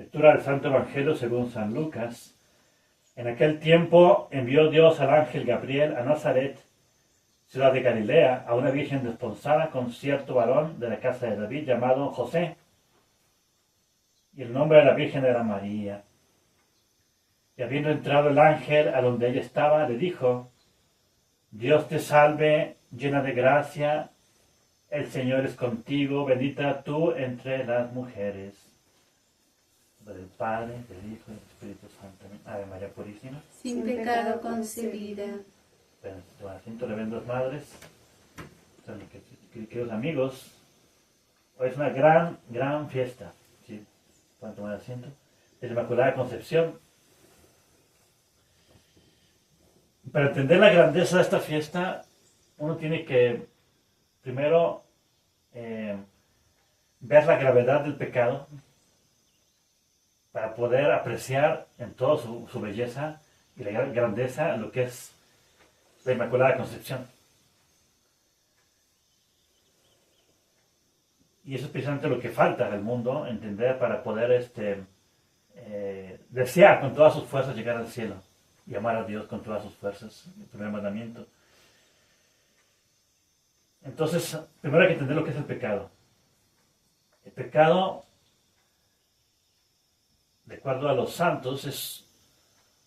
Lectura del Santo Evangelio según San Lucas. En aquel tiempo envió Dios al ángel Gabriel a Nazaret, ciudad de Galilea, a una virgen desposada con cierto varón de la casa de David llamado José. Y el nombre de la virgen era María. Y habiendo entrado el ángel a donde ella estaba, le dijo: Dios te salve, llena de gracia, el Señor es contigo, bendita tú entre las mujeres. Del Padre, del Hijo y del Espíritu Santo. Ave María Purísima. Sin pecado concebida. Bueno, toma asiento, reverendas madres, queridos amigos. Hoy es una gran fiesta. ¿Sí? Pueden tomar asiento. Es la Inmaculada Concepción. Para entender la grandeza de esta fiesta, uno tiene que primero ver la gravedad del pecado para poder apreciar en toda su belleza y la grandeza lo que es la Inmaculada Concepción. Y eso es precisamente lo que falta al mundo entender para poder desear con todas sus fuerzas llegar al cielo y amar a Dios con todas sus fuerzas, el primer mandamiento. Entonces, primero hay que entender lo que es el pecado. El pecado, de acuerdo a los santos, es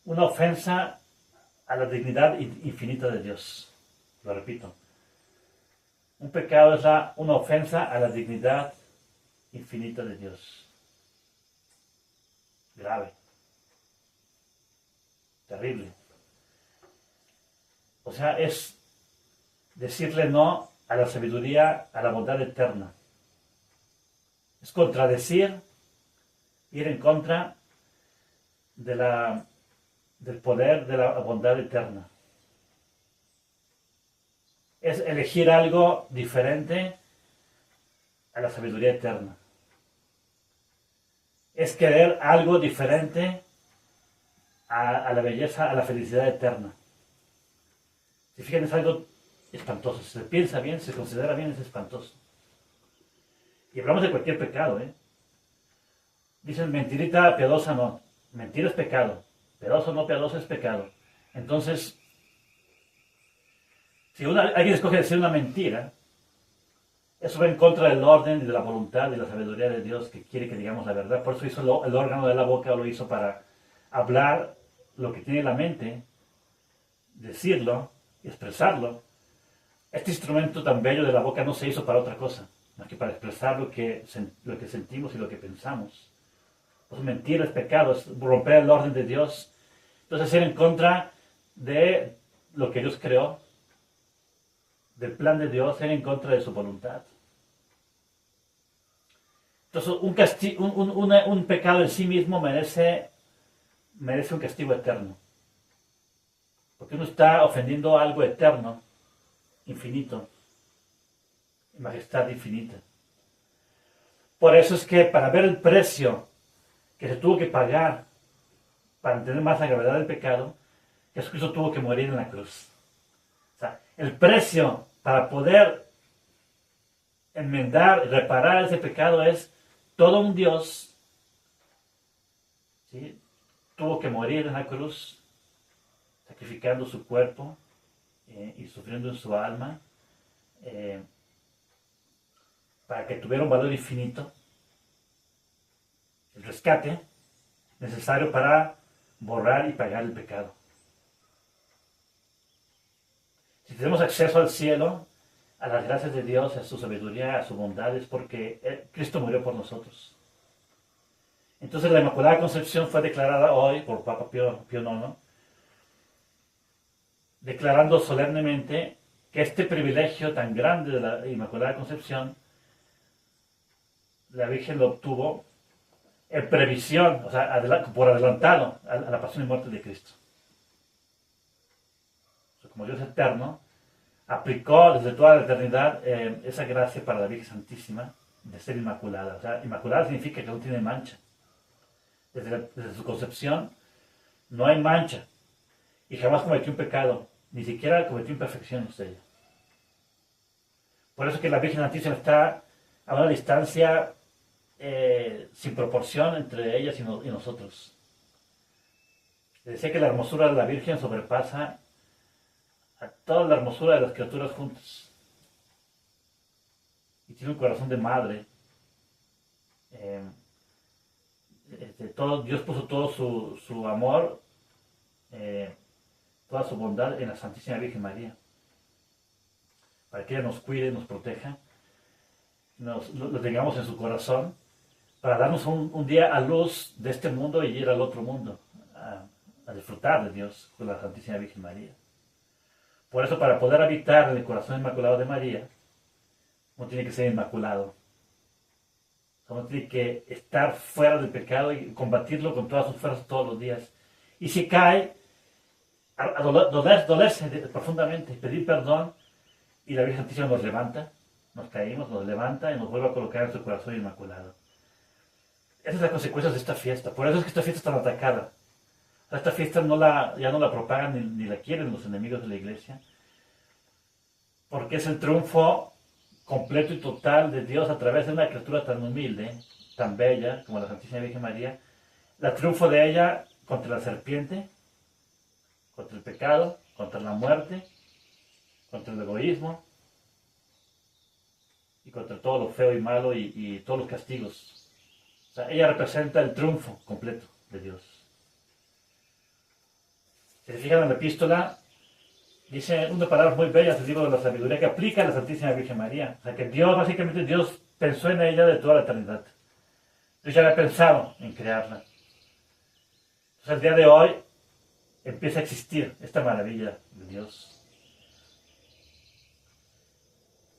una ofensa a la dignidad infinita de Dios. Lo repito. Un pecado es una ofensa a la dignidad infinita de Dios. Grave. Terrible. O sea, es decirle no a la sabiduría, a la bondad eterna. Es contradecir, ir en contra del poder de la bondad eterna. Es elegir algo diferente a la sabiduría eterna. Es querer algo diferente a la belleza, a la felicidad eterna. Si fijan, es algo espantoso. Si se piensa bien, si se considera bien, es espantoso. Y hablamos de cualquier pecado, ¿eh? Dicen mentirita piadosa no. Mentira es pecado. Piadoso no piadoso es pecado. Entonces, si alguien escoge decir una mentira, eso va en contra del orden y de la voluntad y de la sabiduría de Dios, que quiere que digamos la verdad. Por eso hizo el órgano de la boca, lo hizo para hablar lo que tiene en la mente, decirlo y expresarlo. Este instrumento tan bello de la boca no se hizo para otra cosa, más que para expresar lo que sentimos y lo que pensamos. Pues mentir es pecado, es romper el orden de Dios. Entonces ir en contra de lo que Dios creó, del plan de Dios, ir en contra de su voluntad. Entonces un pecado en sí mismo merece un castigo eterno. Porque uno está ofendiendo algo eterno, infinito, majestad infinita. Por eso es que para ver el precio que se tuvo que pagar para entender más la gravedad del pecado, Jesucristo tuvo que morir en la cruz. O sea, el precio para poder enmendar, reparar ese pecado es todo un Dios, ¿sí? Tuvo que morir en la cruz, sacrificando su cuerpo y sufriendo en su alma, para que tuviera un valor infinito, el rescate necesario para borrar y pagar el pecado. Si tenemos acceso al cielo, a las gracias de Dios, a su sabiduría, a su bondad, es porque Cristo murió por nosotros. Entonces la Inmaculada Concepción fue declarada hoy por Papa Pío IX, declarando solemnemente que este privilegio tan grande de la Inmaculada Concepción, la Virgen lo obtuvo en previsión, o sea, por adelantado a la pasión y muerte de Cristo. O sea, como Dios eterno, aplicó desde toda la eternidad esa gracia para la Virgen Santísima de ser inmaculada. O sea, inmaculada significa que no tiene mancha. Desde su concepción no hay mancha. Y jamás cometió un pecado, ni siquiera cometió imperfecciones de ella. Por eso que la Virgen Santísima está a una distancia sin proporción entre ellas y nosotros. Decía que la hermosura de la Virgen sobrepasa a toda la hermosura de las criaturas juntas. Y tiene un corazón de madre. Dios puso todo su amor, toda su bondad en la Santísima Virgen María, para que ella nos cuide, nos proteja, lo tengamos en su corazón, para darnos un día a luz de este mundo y ir al otro mundo, a disfrutar de Dios con la Santísima Virgen María. Por eso, para poder habitar en el corazón inmaculado de María, uno tiene que ser inmaculado. Uno tiene que estar fuera del pecado y combatirlo con todas sus fuerzas todos los días. Y si cae, a dolerse profundamente, pedir perdón, y la Virgen Santísima nos levanta, nos caímos, nos levanta y nos vuelve a colocar en su corazón inmaculado. Esa es la consecuencia de esta fiesta. Por eso es que esta fiesta es tan atacada. Esta fiesta ya no la propagan ni la quieren los enemigos de la Iglesia, porque es el triunfo completo y total de Dios a través de una criatura tan humilde, tan bella como la Santísima Virgen María, el triunfo de ella contra la serpiente, contra el pecado, contra la muerte, contra el egoísmo y contra todo lo feo y malo y todos los castigos. O sea, ella representa el triunfo completo de Dios. Si se fijan en la epístola, dice unas palabras muy bellas del libro de la sabiduría que aplica a la Santísima Virgen María. O sea, que básicamente Dios pensó en ella de toda la eternidad. Dios ya había pensado en crearla. Entonces el día de hoy empieza a existir esta maravilla de Dios.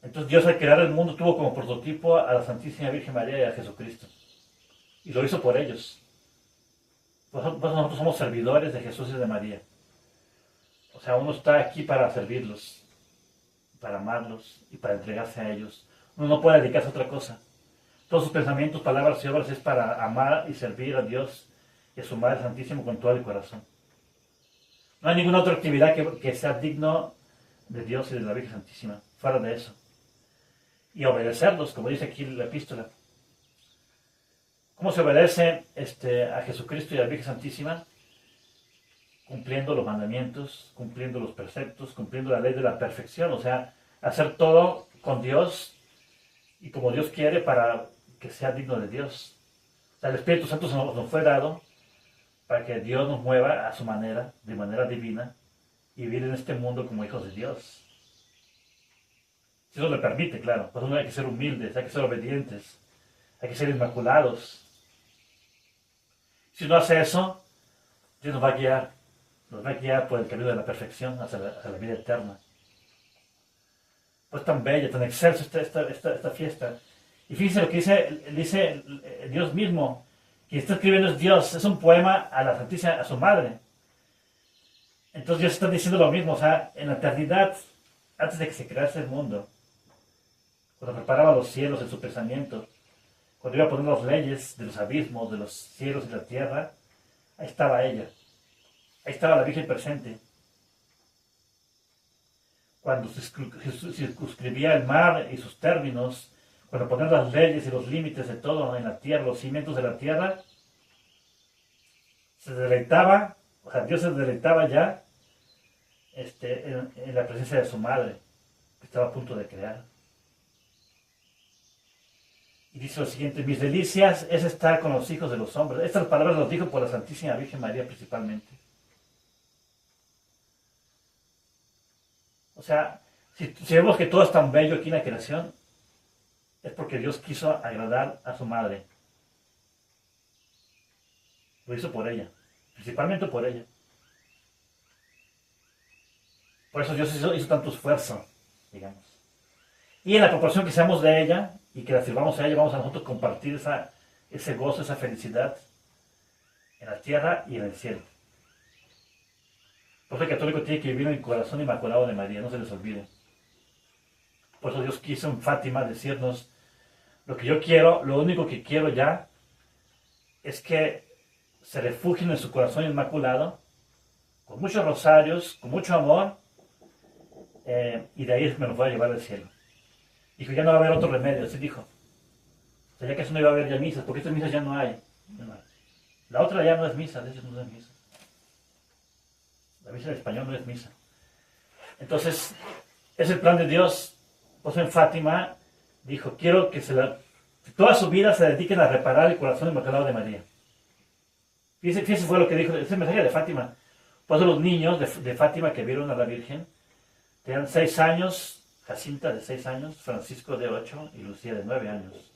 Entonces Dios al crear el mundo tuvo como prototipo a la Santísima Virgen María y a Jesucristo. Y lo hizo por ellos. Pues nosotros somos servidores de Jesús y de María. O sea, uno está aquí para servirlos, para amarlos y para entregarse a ellos. Uno no puede dedicarse a otra cosa. Todos sus pensamientos, palabras y obras es para amar y servir a Dios y a su Madre Santísima con todo el corazón. No hay ninguna otra actividad que sea digno de Dios y de la Virgen Santísima, fuera de eso. Y obedecerlos, como dice aquí la epístola. ¿Cómo se obedece a Jesucristo y a la Virgen Santísima? Cumpliendo los mandamientos, cumpliendo los preceptos, cumpliendo la ley de la perfección, o sea, hacer todo con Dios y como Dios quiere para que sea digno de Dios. O sea, el Espíritu Santo nos fue dado para que Dios nos mueva a su manera, de manera divina, y vivir en este mundo como hijos de Dios. Si eso le permite, claro, pues uno hay que ser humildes, hay que ser obedientes, hay que ser inmaculados. Si uno hace eso, Dios nos va a guiar por el camino de la perfección hacia la vida eterna. Pues tan bella, tan excelsa esta fiesta. Y fíjense lo que dice Dios mismo, que está escribiendo es Dios, es un poema a la Santísima, a su madre. Entonces Dios está diciendo lo mismo, o sea, en la eternidad, antes de que se crease el mundo, cuando preparaba los cielos en su pensamiento, cuando iba a poner las leyes de los abismos, de los cielos y la tierra, ahí estaba ella. Ahí estaba la Virgen presente. Cuando se circunscribía el mar y sus términos, cuando ponía las leyes y los límites de todo en la tierra, los cimientos de la tierra, se deleitaba, o sea, Dios se deleitaba ya en la presencia de su madre, que estaba a punto de crear. Y dice lo siguiente: mis delicias es estar con los hijos de los hombres. Estas palabras las dijo por la Santísima Virgen María principalmente. O sea, si vemos que todo es tan bello aquí en la creación, es porque Dios quiso agradar a su madre. Lo hizo por ella, principalmente por ella. Por eso Dios hizo tanto esfuerzo, digamos. Y en la proporción que seamos de ella y que la sirvamos a ella, vamos a nosotros compartir ese gozo, esa felicidad en la tierra y en el cielo. Por eso el católico tiene que vivir en el corazón inmaculado de María, no se les olvide. Por eso Dios quiso en Fátima decirnos: lo que yo quiero, lo único que quiero ya, es que se refugien en su corazón inmaculado, con muchos rosarios, con mucho amor, y de ahí me los voy a llevar al cielo. Dijo: ya no va a haber otro remedio, así dijo. O sea, ya casi no iba a haber ya misas, porque estas misas ya no hay. La otra ya no es misa, de hecho no es misa. La misa en español no es misa. Entonces, es el plan de Dios. Pues en Fátima dijo, quiero que toda su vida se dediquen a reparar el corazón inmaculado de María. Fíjense fue lo que dijo, ese mensaje de Fátima. Pues los niños de Fátima que vieron a la Virgen, tenían 6 años, Jacinta de 6 años, Francisco de 8 y Lucía de 9 años.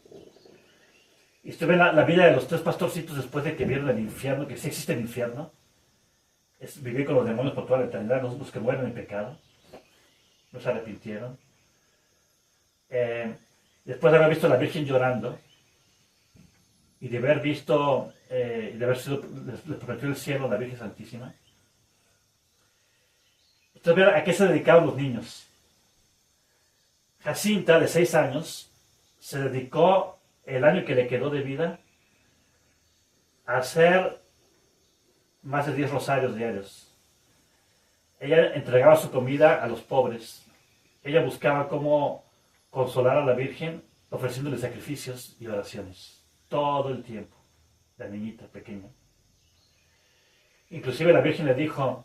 Y usted ve la vida de los 3 pastorcitos después de que vieron el infierno, que sí existe el infierno. Es vivir con los demonios por toda la eternidad, los que mueren en pecado. No se arrepintieron. Después de haber visto a la Virgen llorando y de haber visto, de haber sido, les prometió el cielo a la Virgen Santísima. Entonces, vean a qué se dedicaban los niños. Jacinta, de 6 años, se dedicó el año que le quedó de vida a hacer más de 10 rosarios diarios. Ella entregaba su comida a los pobres. Ella buscaba cómo consolar a la Virgen ofreciéndole sacrificios y oraciones. Todo el tiempo. La niñita pequeña. Inclusive la Virgen le dijo,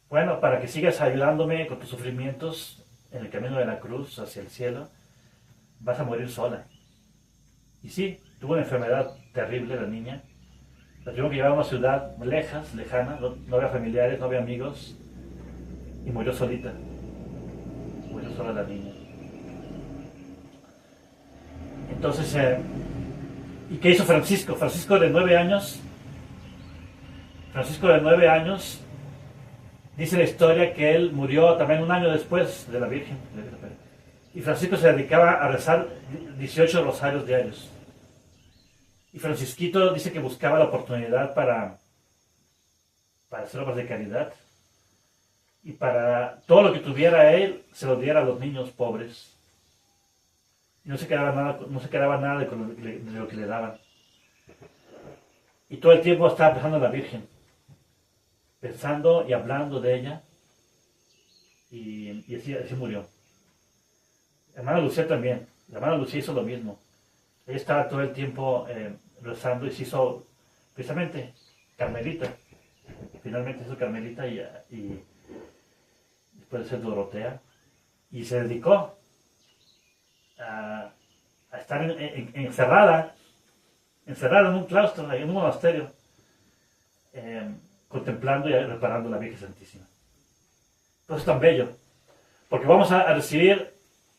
bueno, para que sigas ayudándome con tus sufrimientos en el camino de la cruz hacia el cielo, vas a morir sola. Y sí, tuvo una enfermedad terrible la niña. La tuvieron que llevar a una ciudad lejana, no había familiares, no había amigos, y murió solita. Murió sola la niña. Entonces, ¿y qué hizo Francisco? Francisco de 9 años, dice la historia que él murió también un año después de la Virgen. Y Francisco se dedicaba a rezar 18 rosarios diarios. Y Francisquito dice que buscaba la oportunidad para hacer obras de caridad. Y para todo lo que tuviera él, se lo diera a los niños pobres. Y no se quedaba nada de lo que le daban. Y todo el tiempo estaba pensando en la Virgen. Pensando y hablando de ella. Y así murió. La hermana Lucía también. La hermana Lucía hizo lo mismo. Ella estaba todo el tiempo rezando y se hizo precisamente carmelita. Finalmente hizo carmelita y después de ser Dorotea. Y se dedicó a estar encerrada en un claustro, en un monasterio, contemplando y reparando a la Virgen Santísima. Entonces es tan bello, porque vamos a recibir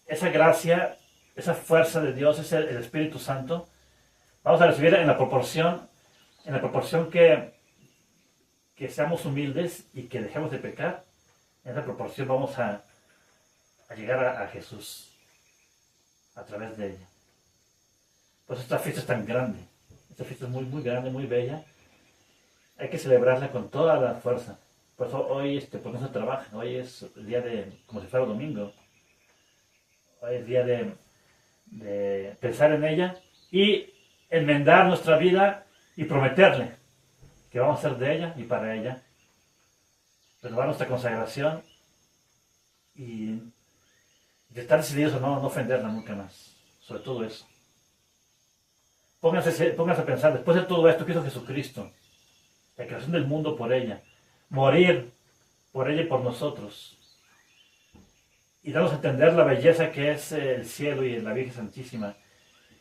esa gracia, esa fuerza de Dios, es el Espíritu Santo. Vamos a recibir en la proporción que seamos humildes y que dejemos de pecar. En esa proporción vamos a llegar a Jesús a través de ella. Pues esta fiesta es tan grande, esta fiesta es muy, muy grande, muy bella. Hay que celebrarla con toda la fuerza. Por eso hoy pues no se trabaja, hoy es el día como si fuera domingo. Hoy es día de pensar en ella y enmendar nuestra vida y prometerle que vamos a hacer de ella y para ella. Renovar nuestra consagración y de estar decididos a no ofenderla nunca más. Sobre todo eso. Pónganse a pensar, después de todo esto que hizo Jesucristo, la creación del mundo por ella, morir por ella y por nosotros, y darnos a entender la belleza que es el cielo y la Virgen Santísima,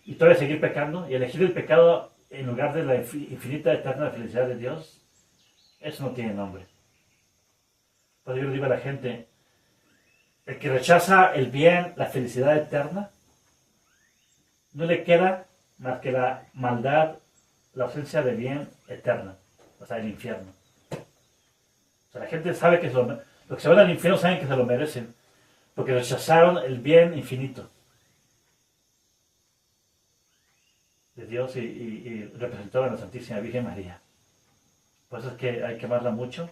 y todavía seguir pecando, y elegir el pecado en lugar de la infinita, eterna felicidad de Dios, eso no tiene nombre. Por eso yo le digo a la gente, el que rechaza el bien, la felicidad eterna, no le queda más que la maldad, la ausencia de bien eterna, o sea, el infierno. O sea, la gente sabe que los que se van al infierno saben que se lo merecen, porque rechazaron el bien infinito de Dios y representado en la Santísima Virgen María. Por eso es que hay que amarla mucho.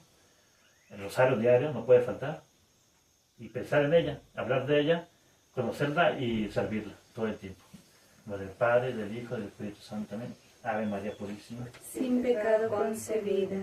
El rosario diario no puede faltar. Y pensar en ella, hablar de ella, conocerla y servirla todo el tiempo. Como del Padre, del Hijo y del Espíritu Santo. Amén. Ave María Purísima. Sin pecado concebida.